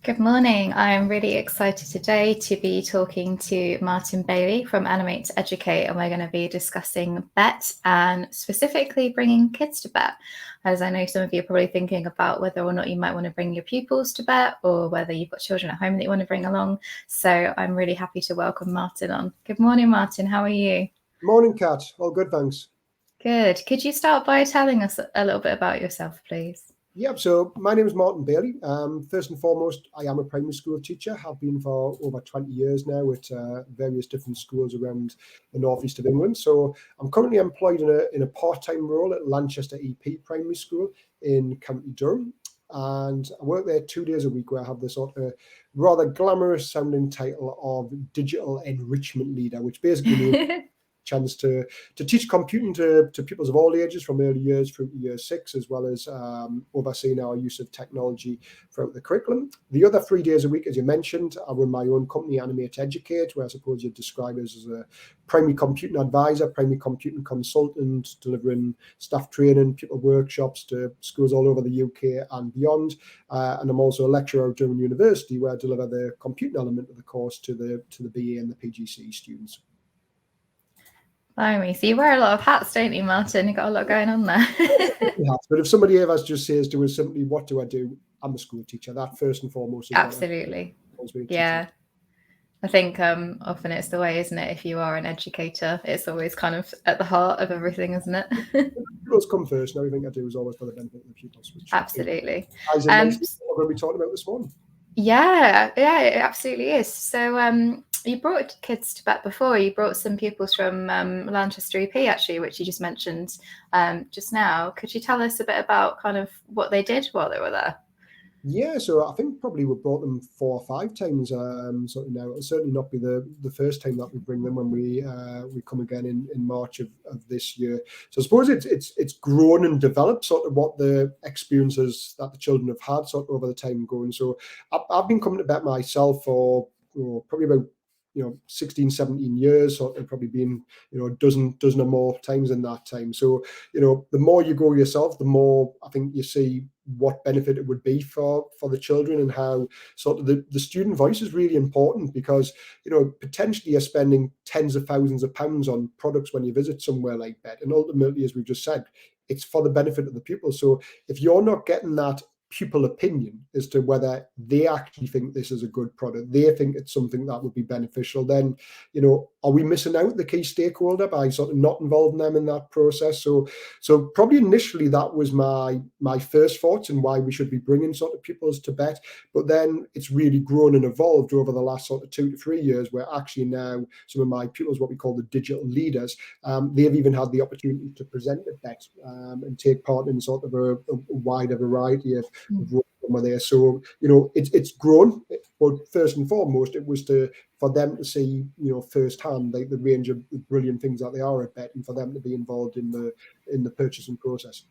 Good morning. I'm really excited today to be talking to Martin Bailey from Animate to Educate, and we're going to be discussing Bett and specifically bringing kids to Bett. As I know some of you are probably thinking about whether or not you might want to bring your pupils to Bett or whether you've got children at home that you want to bring along. So I'm really happy to welcome Martin on. Good morning, Martin. How are you? Morning, Kat. All good, thanks. Good. Could you start by telling us a little bit about yourself, please? Yeah, so my name is Martin Bailey. First and foremost, I am a primary school teacher. Have been for over 20 years now at various different schools around the northeast of England. So I'm currently employed in a part-time role at Lanchester EP Primary School in County Durham. And I work there 2 days a week, where I have this sort of rather glamorous sounding title of digital enrichment leader, which basically means chance to teach computing to pupils of all ages, from early years through to year 6, as well as overseeing our use of technology throughout the curriculum. The other 3 days a week, as you mentioned, I run my own company, Animate to Educate, where I suppose you'd describe us as a primary computing advisor, primary computing consultant, delivering staff training, pupil workshops to schools all over the UK and beyond. And I'm also a lecturer at Durham University, where I deliver the computing element of the course to the BA and the PGCE students. Blimey, so you wear a lot of hats, don't you, Martin? You've got a lot going on there. But if somebody ever just says to us simply, what do I do? I'm a school teacher. That first and foremost is absolutely. Yeah. I think often it's the way, isn't it? If you are an educator, it's always kind of at the heart of everything, isn't it? Pupils come first, and everything I do is always for the benefit of the pupils. Absolutely. As we're going to be talking about this morning. Yeah, it absolutely is. So you brought kids to Bett before. You brought some pupils from Lanchester EP, actually, which you just mentioned just now. Could you tell us a bit about kind of what they did while they were there? Yeah, so I think probably we brought them 4 or 5 times. So now it'll certainly not be the first time that we bring them when we come again in March of this year. So I suppose it's grown and developed sort of what the experiences that the children have had sort of over the time going. So I've been coming to Bett myself for probably about 16, 17 years, sort of probably been a dozen or more times in that time. So the more you go yourself, the more I think you see what benefit it would be for the children, and how sort of the student voice is really important, because potentially you're spending tens of thousands of pounds on products when you visit somewhere like Bett, and ultimately, as we've just said, it's for the benefit of the pupil. So if you're not getting that pupil opinion as to whether they actually think this is a good product, they think it's something that would be beneficial, then are we missing out the key stakeholder by sort of not involving them in that process? So probably initially that was my first thoughts and why we should be bringing sort of pupils to Bett. But then it's really grown and evolved over the last sort of 2 to 3 years, where actually now some of my pupils, what we call the digital leaders, they've even had the opportunity to present at Bett and take part in sort of a wider variety of roles there. So it's grown, but first and foremost it was for them to see firsthand like the range of brilliant things that they are at Bett, and for them to be involved in the purchasing process.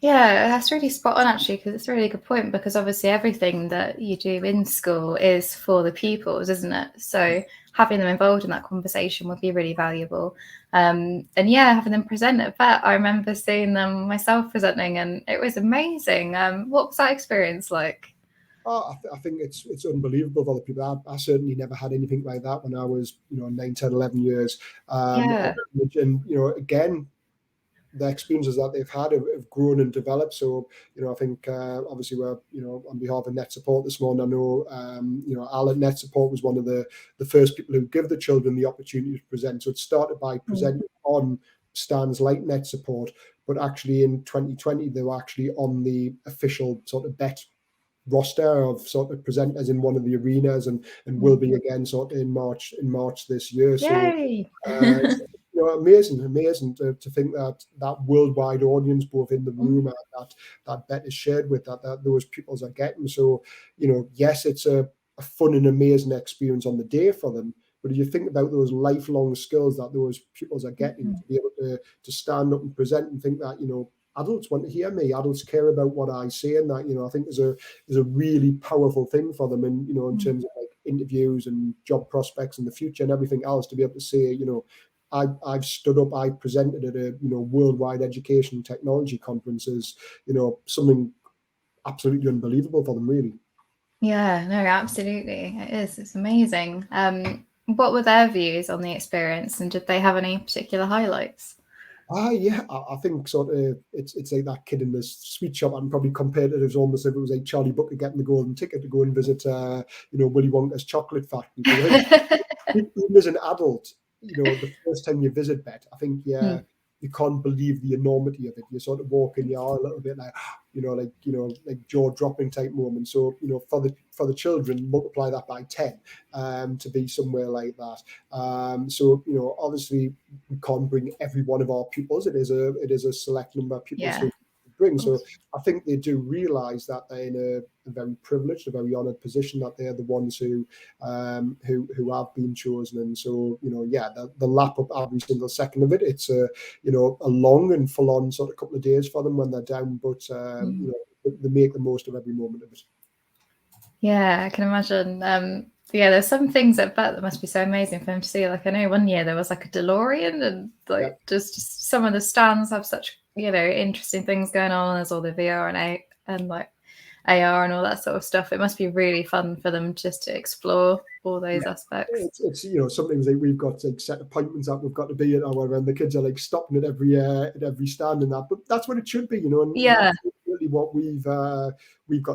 Yeah, that's really spot on, actually, because it's a really good point, because obviously everything that you do in school is for the pupils, isn't it? So having them involved in that conversation would be really valuable. And yeah, having them present at Bett, I remember seeing them myself presenting, and it was amazing. What was that experience like? I think it's unbelievable for the people. I certainly never had anything like that when I was 9, 10, 11 years. Yeah. And again, the experiences that they've had have grown and developed. So, I think obviously we're, on behalf of Net Support this morning, I know, Al at Net Support was one of the first people who give the children the opportunity to present. So it started by presenting on stands like Net Support, but actually in 2020, they were actually on the official sort of Bett roster of sort of presenters in one of the arenas, and will be again sort of in March this year. Yay. So amazing to think that worldwide audience, both in the room and that Bett is shared with, that those pupils are getting. So yes, it's a fun and amazing experience on the day for them, but if you think about those lifelong skills that those pupils are getting, to be able to stand up and present and think that adults want to hear me, adults care about what I say, and that I think is a really powerful thing for them, and in terms of like interviews and job prospects in the future and everything else, to be able to say I've stood up, I presented at a worldwide education technology conferences, something absolutely unbelievable for them, really. Yeah, no, absolutely. It is. It's amazing. What were their views on the experience, and did they have any particular highlights? Yeah, I think sort of it's like that kid in the sweet shop. I'm probably compared it as almost if it was like Charlie Booker getting the golden ticket to go and visit, Willy Wonka's chocolate factory. Because I think even as an adult, the first time you visit Bett, I think Mm, you can't believe the enormity of it. You sort of walk in, you are a little bit like, like jaw dropping type moment. So for the children, multiply that by 10 to be somewhere like that. So obviously we can't bring every one of our pupils. It is a select number of pupils yeah, who bring. of So course. I think they do realise that they're in a very privileged, a very honoured position, that they're the ones who have been chosen. And so the lap up every single second of it. It's a long and full on sort of couple of days for them when they're down, but Mm. they make the most of every moment of it. Yeah, I can imagine. Yeah, there's some things at Bett that must be so amazing for them to see. Like I know one year there was like a DeLorean, and Yeah. like just some of the stands have such interesting things going on. There's all the VR and like AR and all that sort of stuff. It must be really fun for them just to explore all those aspects. It's something like we've got like set appointments that we've got to be at, or and the kids are like stopping at every stand and that. But that's what it should be, and Yeah. that's really what we've got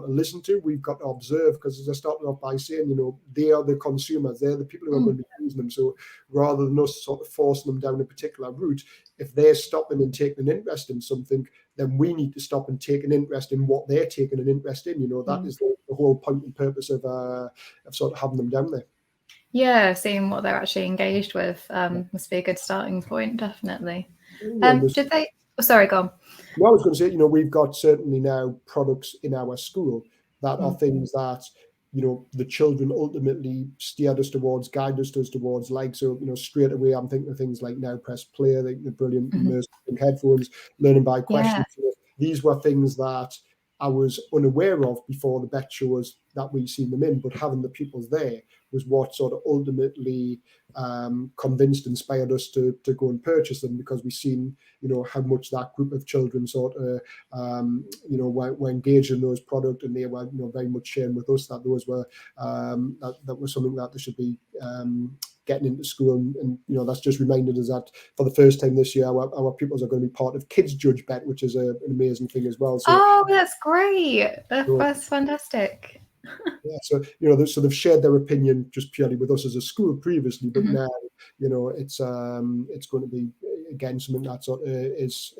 to listen to. We've got to observe, because as I started off by saying, they are the consumers, they're the people who are Mm. going to be using them. So rather than us sort of forcing them down a particular route, if they're stopping and taking an interest in something, then we need to stop and take an interest in what they're taking an interest in. That Mm. is the whole point and purpose of sort of having them down there. Yeah, seeing what they're actually engaged with must be a good starting point, definitely. Well, Did they? Oh, sorry, go on. I was going to say, we've got certainly now products in our school that are Mm. things that, the children ultimately steered us towards, guided us towards, like, so, straight away, I'm thinking of things like Now Press Play, the brilliant Mhm. immersive headphones, learning by Yeah. questions. These were things that I was unaware of before the Bett shows that we've seen them in, but having the pupils there was what sort of ultimately convinced, inspired us to go and purchase them, because we've seen how much that group of children sort of were engaged in those products, and they were very much sharing with us that those were that was something that they should be getting into school. And that's just reminded us that for the first time this year, our pupils are going to be part of Kids Judge Bet, which is an amazing thing as well. So Oh, that's great. That's fantastic. yeah, so so they've shared their opinion just purely with us as a school previously, but Mhm. now it's going to be again something that sort of is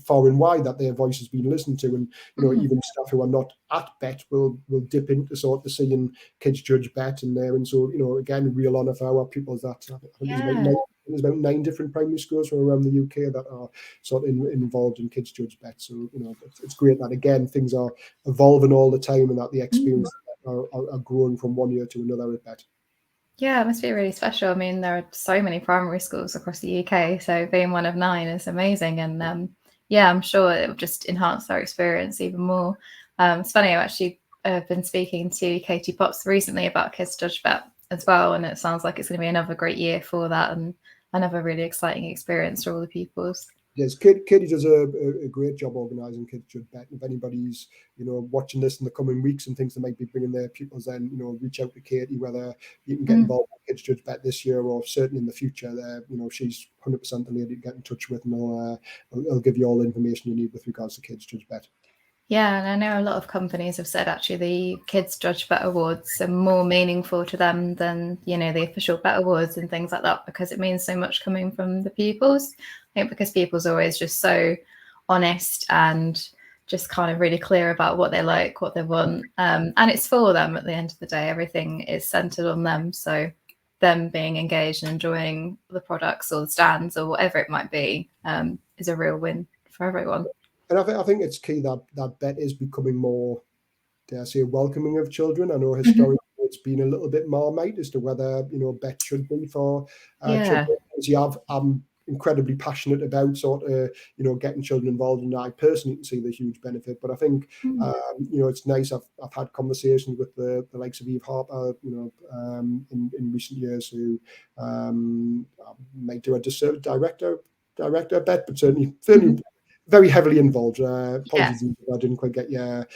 far and wide, that their voice has been listened to, and Mhm. even staff who are not at Bett will dip into sort of seeing Kids Judge Bett in there. And so again, real honour for our pupils. That I think Yeah. there's about 9 different primary schools from around the UK that are sort of involved in Kids Judge Bett. So it's great that again things are evolving all the time, and that the Mm. experience are growing from one year to another at Bett. Yeah, it must be really special. I mean, there are so many primary schools across the UK, so being one of 9 is amazing. And yeah, I'm sure it will just enhance their experience even more. It's funny, I've actually been speaking to Katie Potts recently about Kids Judge Bet as well, and it sounds like it's going to be another great year for that, and another really exciting experience for all the pupils. Yes, Katie does a great job organising Kids Judge Bet. If anybody's watching this in the coming weeks and thinks they might be bringing their pupils, then reach out to Katie, whether you can get Mm. involved with Kids Judge Bet this year or certainly in the future. She's 100% the lady to get in touch with, and I'll give you all the information you need with regards to Kids Judge Bet. Yeah, and I know a lot of companies have said actually the Kids Judge Bet Awards are more meaningful to them than, the official Bet Awards and things like that, because it means so much coming from the pupils. I think because pupils are always just so honest and just kind of really clear about what they like, what they want. And it's for them at the end of the day. Everything is centered on them. So them being engaged and enjoying the products or the stands or whatever it might be is a real win for everyone. And I think it's key that Bett is becoming more, dare I say, welcoming of children. I know historically it's been a little bit marmite as to whether Bett should be for Yeah. children. I'm incredibly passionate about sort of getting children involved, and I personally can see the huge benefit. But I think Mm. it's nice. I've had conversations with the likes of Eve Harper, in recent years, who might do a disservice director Bett, but certainly very heavily involved. Apologies if I didn't quite get your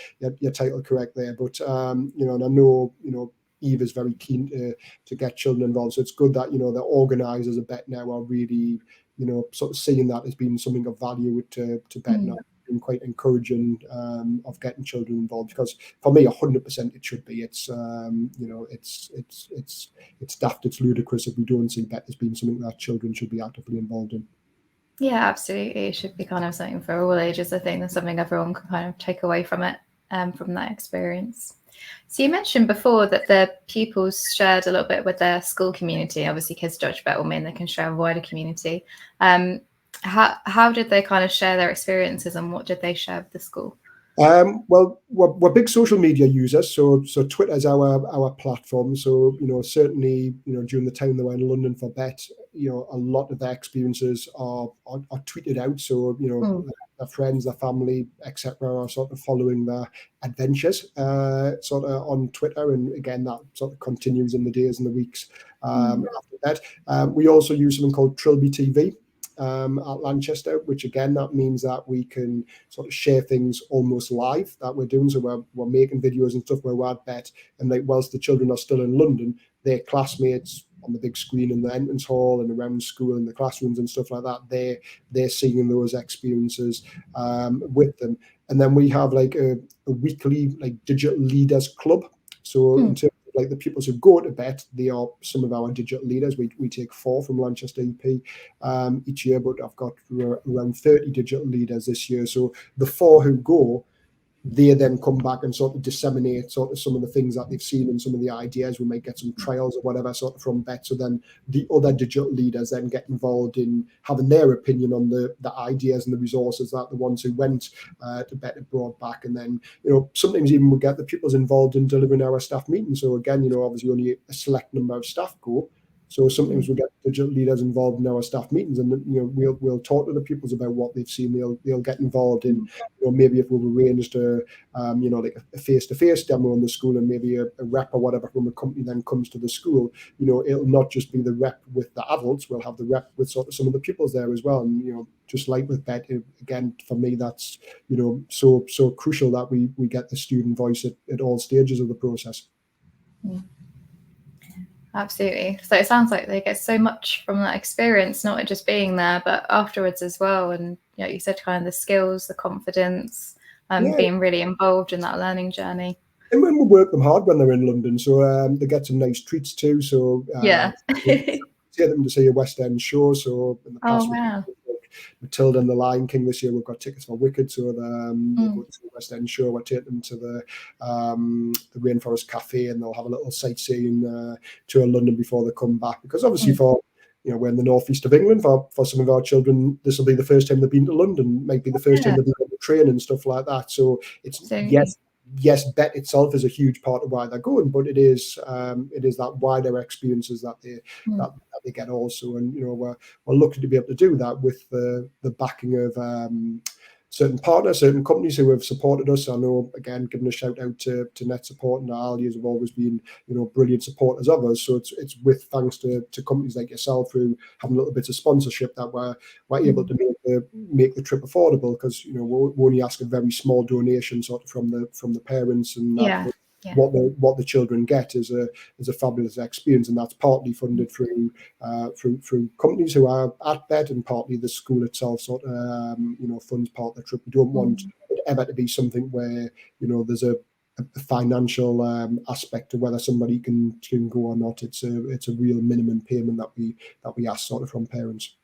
title correct there, but you know, and I know, you know, Eve is very keen to get children involved. So it's good that, you know, the organisers of Bett now are really, you know, sort of seeing that as being something of value to Bett now, and quite encouraging of getting children involved, because for me 100% it should be. It's you know, it's daft, it's ludicrous if we don't see Bett as being something that children should be actively involved in. Yeah, absolutely. It should be kind of something for all ages, I think. There's something everyone can kind of take away from it, from that experience. So you mentioned before that the pupils shared a little bit with their school community. Obviously, Kids Judge Bett will mean they can share a wider community. How did they kind of share their experiences, and what did they share with the school? Well, we're big social media users, so Twitter is our platform. So, you know, certainly, you know, during the time they were in London for Bett, you know, a lot of their experiences are tweeted out. So, you know, their friends, their family, etc., are sort of following their adventures sort of on Twitter, and again that sort of continues in the days and the weeks after that. We also use something called Trilby TV at Lanchester, which again, that means that we can sort of share things almost live that we're doing. So we're making videos and stuff where we're at Bett, and like whilst the children are still in London, their classmates on the big screen in the entrance hall and around school and the classrooms and stuff like that, they're seeing those experiences with them. And then we have like a weekly like digital leaders club. So in terms of like the pupils who go to Bett, they are some of our digital leaders. We take 4 from Lanchester EP each year, but I've got around 30 digital leaders this year. So the 4 who go, they then come back and sort of disseminate sort of some of the things that they've seen and some of the ideas. We might get some trials or whatever sort of from Bett. So then the other digital leaders then get involved in having their opinion on the ideas and the resources that the ones who went to Bett have brought back. And then, you know, sometimes even we get the pupils involved in delivering our staff meetings. So again, you know, obviously only a select number of staff go. So sometimes we get digital leaders involved in our staff meetings, and you know, we'll talk to the pupils about what they've seen. They'll get involved in, you know, maybe if we've arranged a you know, like a face-to-face demo in the school, and maybe a rep or whatever from a company then comes to the school. You know, it'll not just be the rep with the adults. We'll have the rep with sort of some of the pupils there as well. And you know, just like with Bett, again, for me, that's, you know, so crucial that we get the student voice at all stages of the process. Absolutely. So it sounds like they get so much from that experience, not just being there, but afterwards as well. And you know, you said kind of the skills, the confidence, being really involved in that learning journey. And when we work them hard when they're in London, so they get some nice treats too. So take them to see a West End show. So in the past, Matilda and the Lion King. This year we've got tickets for Wicked, so we'll go to the West End show. We'll take them to the Rainforest Cafe, and they'll have a little sightseeing tour in London before they come back. Because obviously for, you know, we're in the northeast of England, for some of our children, this will be the first time they've been to London, might be the first time they've been on the train and stuff like that. So it's yes, Bett itself is a huge part of why they're going, but it is that wider experiences that they get also. And you know, we're lucky to be able to do that with the backing of certain partners, certain companies who have supported us. I know, again, giving a shout out to Net Support and Alias have always been, you know, brilliant supporters of us. So it's with thanks to companies like yourself who have a little bit of sponsorship that we're able to make the trip affordable, because you know we only ask a very small donation sort of from the parents, and what the children get is a fabulous experience, and that's partly funded through companies who are at Bett, and partly the school itself sort of you know, funds part of the trip. We don't want it ever to be something where, you know, there's a financial aspect to whether somebody can go or not. It's a real minimum payment that we ask sort of from parents.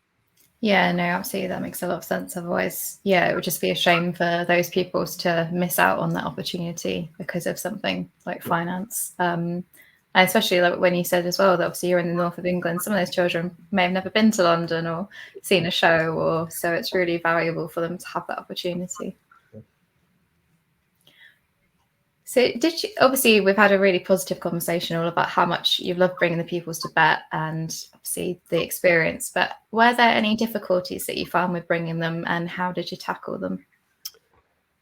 Yeah, no, absolutely. That makes a lot of sense. Otherwise, it would just be a shame for those pupils to miss out on that opportunity because of something like finance. And especially like when you said as well that obviously you're in the north of England, some of those children may have never been to London or seen a show, or so it's really valuable for them to have that opportunity. So did you, obviously we've had a really positive conversation all about how much you've loved bringing the pupils to Bett and obviously the experience, but were there any difficulties that you found with bringing them, and how did you tackle them?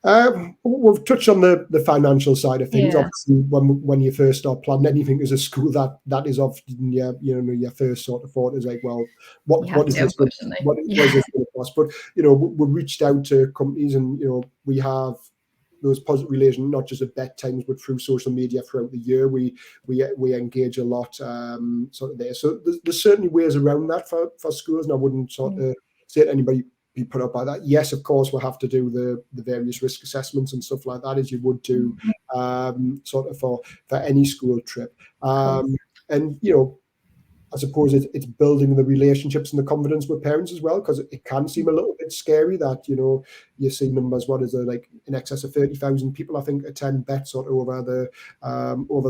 We've touched on the financial side of things. Yeah. Obviously, when you first start planning anything as a school, that is often your first sort of thought is like, well, You have what is to, this? unfortunately. What is this going to cost? But we reached out to companies, and we have those positive relations, not just at Bett times, but through social media throughout the year. We engage a lot sort of there. So there's certainly ways around that for schools, and I wouldn't sort of say to anybody be put up by that. Yes, of course, we'll have to do the various risk assessments and stuff like that, as you would do sort of for any school trip. And I suppose it's building the relationships and the confidence with parents as well, because it can seem a little bit scary that you see numbers. What is it, like in excess of 30,000 people I think attend Bett sort of over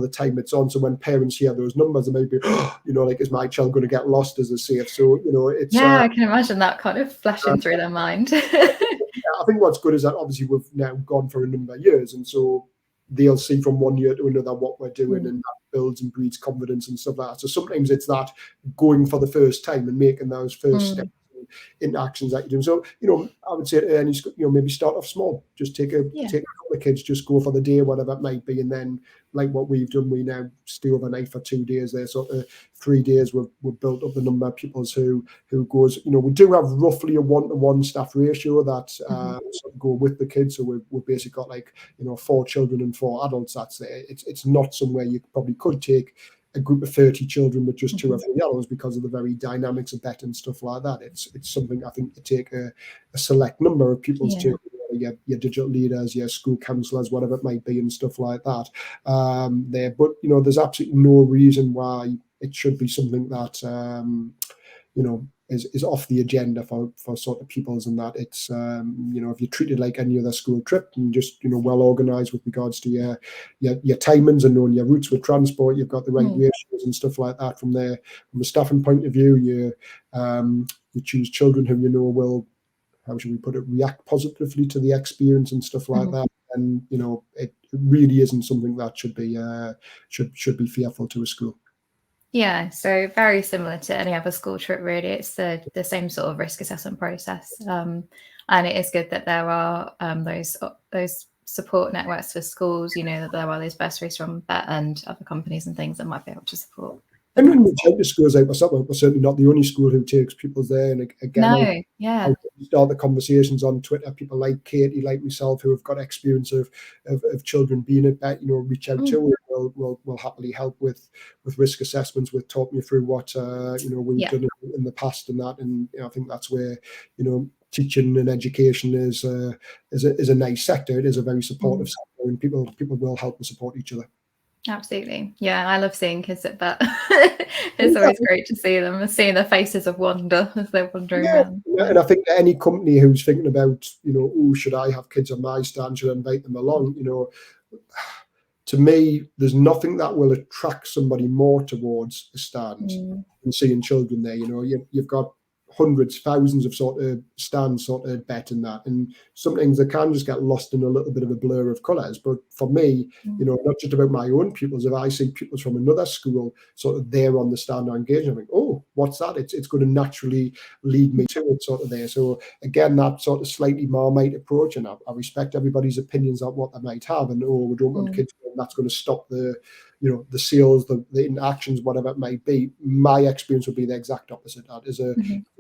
the time it's on. So when parents hear those numbers, they may be like, is my child going to get lost as a safe? So it's I can imagine that kind of flashing through their mind. I think what's good is that obviously we've now gone for a number of years, and so they'll see from one year to another what we're doing, and that builds and breeds confidence and stuff like that. So sometimes it's that going for the first time and making those first steps into actions that you do. So I would say to any school, maybe start off small. Just take a couple of kids, just go for the day, whatever it might be, and then like what we've done, we now stay overnight for 2 days there. Sort of 3 days, we've built up the number of pupils who goes. We do have roughly a 1-to-1 staff ratio that sort of go with the kids. So we've basically got like 4 children and 4 adults. That's there. It's not somewhere you probably could take a group of 30 children with just 2 or 3 adults because of the very dynamics of Bett and stuff like that. It's something I think to take a select number of pupils to. Your digital leaders, your school counsellors, whatever it might be, and stuff like that there. But there's absolutely no reason why it should be something that is off the agenda for sort of pupils, and that it's if you treat it like any other school trip and just well organised with regards to your timings and knowing your routes with transport, you've got the right ratios and stuff like that. From a staffing point of view, you choose children who will, how should we put it, react positively to the experience and stuff like that. And it really isn't something that should be fearful to a school. Yeah, so very similar to any other school trip, really. It's the same sort of risk assessment process, and it is good that there are those support networks for schools. That there are those bursaries from Bett and other companies and things that might be able to support. And when we take the schools out myself, we're certainly not the only school who takes pupils there. And again, I'll start the conversations on Twitter. People like Katie, like myself, who have got experience of children being at Bett, reach out to. We'll happily help with risk assessments, with talking you through what we've done in the past and that. And I think that's where teaching and education is a nice sector. It is a very supportive sector, and people will help and support each other. Absolutely. Yeah, I love seeing kids at Bett. It's always great to see them, seeing their faces of wonder as they're wandering around. Yeah, and I think any company who's thinking about, should I have kids on my stand? Should I invite them along? To me, there's nothing that will attract somebody more towards a stand than seeing children there. You've got hundreds, thousands of sort of stands sort of Bett in that, and sometimes they can just get lost in a little bit of a blur of colours. But for me, not just about my own pupils, if I see pupils from another school sort of there on the stand or engaging, I think, oh, what's that? It's going to naturally lead me to it sort of there. So again, that sort of slightly Marmite approach, and I respect everybody's opinions on what they might have, and we don't want kids, and that's going to stop the sales, the interactions, whatever it might be. My experience would be the exact opposite. That as a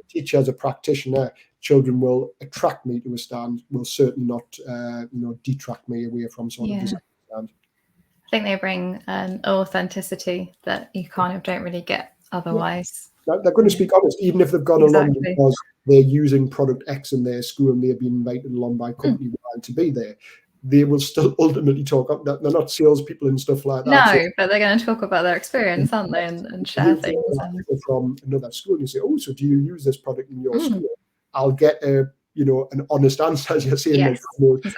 teacher, as a practitioner, children will attract me to a stand, will certainly not detract me away from sort of the stand. I think they bring an authenticity that you kind of don't really get otherwise. They're going to speak honest, even if they've gone along because they're using product X in their school and they've been invited along by company to be there. They will still ultimately talk up. They're not salespeople and stuff like that. No, but they're going to talk about their experience, aren't they, and share things. From another school, and you say, "Oh, so do you use this product in your school?" I'll get an honest answer, as you're saying,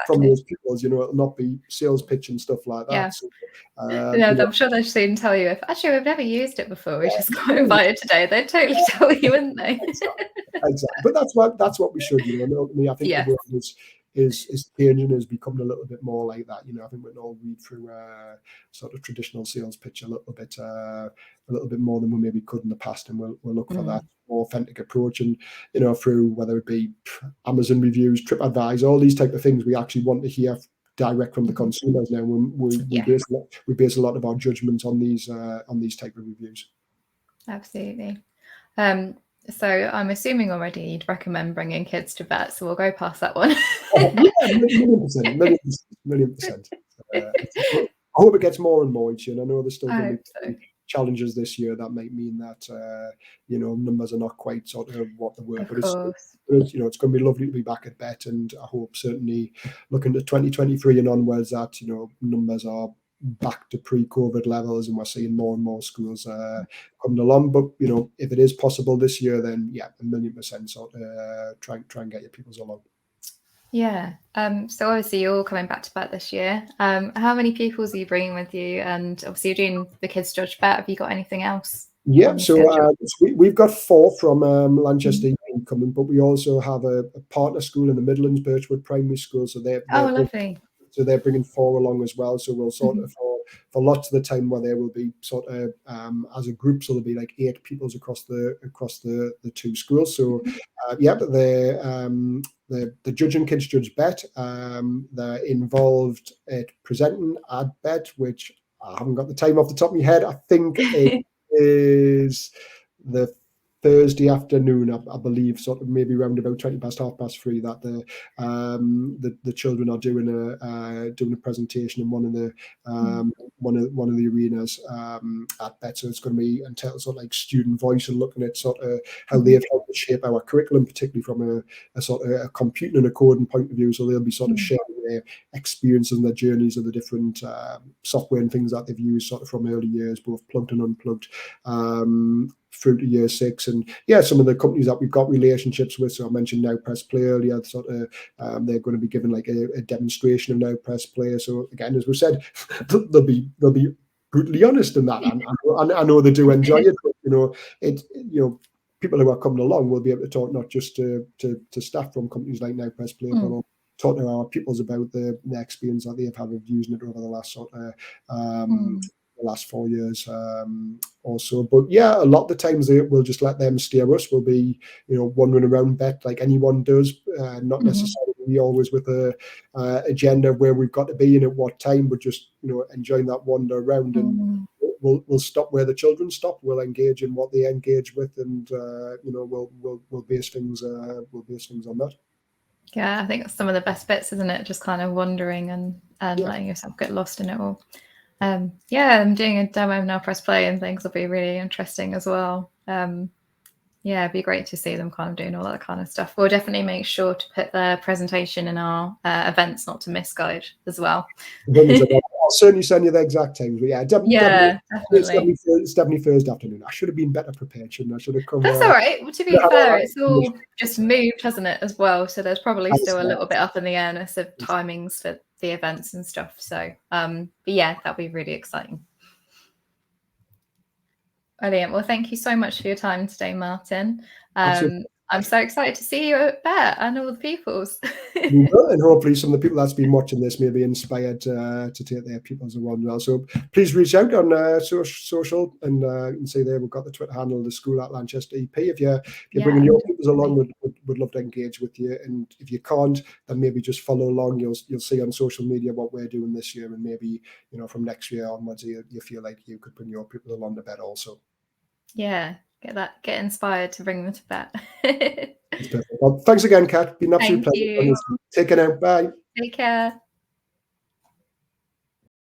from those pupils. It'll not be sales pitch and stuff like that. Yeah. So, I'm sure they'd soon tell you, if actually we've never used it before, we just got invited today. They'd totally tell you, wouldn't they? Exactly. But that's what we should do. And ultimately, I think everyone is changing, is becoming a little bit more like that. I think we can all read through sort of traditional sales pitch a little bit more than we maybe could in the past, and we'll look for that more authentic approach. And through whether it be Amazon reviews, TripAdvisor, all these type of things, we actually want to hear direct from the consumers now. We base a lot of our judgments on these type of reviews. Absolutely. So I'm assuming already you'd recommend bringing kids to Bett, so we'll go past that one. Million percent. I hope it gets more and more each year. I know there's still going to be challenges this year that might mean that numbers are not quite sort of what they were. But it's going to be lovely to be back at Bett, and I hope certainly looking to 2023 and onwards that numbers are back to pre-COVID levels, and we're seeing more and more schools coming along. But if it is possible this year, then yeah, 1,000,000% sort of try and get your pupils along. Yeah. So obviously you're all coming back to Bett this year. How many pupils are you bringing with you? And obviously you're doing the Kids Judge Bett. Have you got anything else? Yeah, so we've got 4 from Lanchester EP coming, but we also have a partner school in the Midlands, Birchwood Primary School. So they're lovely. So they're bringing 4 along as well. So we'll sort of for lots of the time where there will be sort of as a group, so there'll be like 8 pupils across the 2 schools. So the judging Kids Judge Bett. They're involved at presenting at Bett, which I haven't got the time off the top of my head. I think it is the Thursday afternoon, I believe, sort of maybe around about 3:20, that the children are doing a presentation in one of the arenas at Bett. So it's going to be entitled sort of like student voice, and looking at sort of how they've helped to shape our curriculum, particularly from a sort of a computing and a coding point of view. So they'll be sort of sharing their experiences and their journeys of the different software and things that they've used sort of from early years, both plugged and unplugged, through to year 6. And yeah, some of the companies that we've got relationships with, so I mentioned Now Press Play earlier, sort of they're going to be given like a demonstration of Now Press Play. So again, as we said, they'll be brutally honest in that. I know they do enjoy it, but people who are coming along will be able to talk not just to staff from companies like Now Press Play, but also talk to our pupils about the experience that they've had of using it over the last sort of last 4 years or so. But yeah, a lot of the times we'll just let them steer us. We'll be wandering around Bett like anyone does, not necessarily always with a agenda of where we've got to be and at what time, but just enjoying that wander around. And we'll stop where the children stop. We'll engage in what they engage with, and we'll base things on that. Yeah, I think that's some of the best bits, isn't it? Just kind of wandering and letting yourself get lost in it all. I'm doing a demo of Now Press Play, and things will be really interesting as well. It'd be great to see them kind of doing all that kind of stuff. We'll definitely make sure to put their presentation in our events not to miss guide as well. I'll certainly send you the exact times. But definitely. It's definitely Thursday afternoon. I should have been better prepared, shouldn't I? Should have come. That's all right. Well, to be fair, it's all just moved, hasn't it, as well? So there's probably still a little bit up in the airness of timings for the events and stuff. So, but yeah, that'll be really exciting. Brilliant. Well, thank you so much for your time today, Martin. I'm so excited to see you at Bett and all the pupils. And hopefully some of the people that's been watching this may be inspired to take their pupils around well. So please reach out on social and see there we've got the Twitter handle of the school at Lanchester EP. If you're bringing your pupils along, we'd love to engage with you. And if you can't, then maybe just follow along. You'll see on social media what we're doing this year, and maybe from next year onwards, you feel like you could bring your pupils along to Bett also. Yeah. Get inspired to bring them to Bett. Well, thanks again, Kat. Been an absolute pleasure. Take care now. Bye. Take care.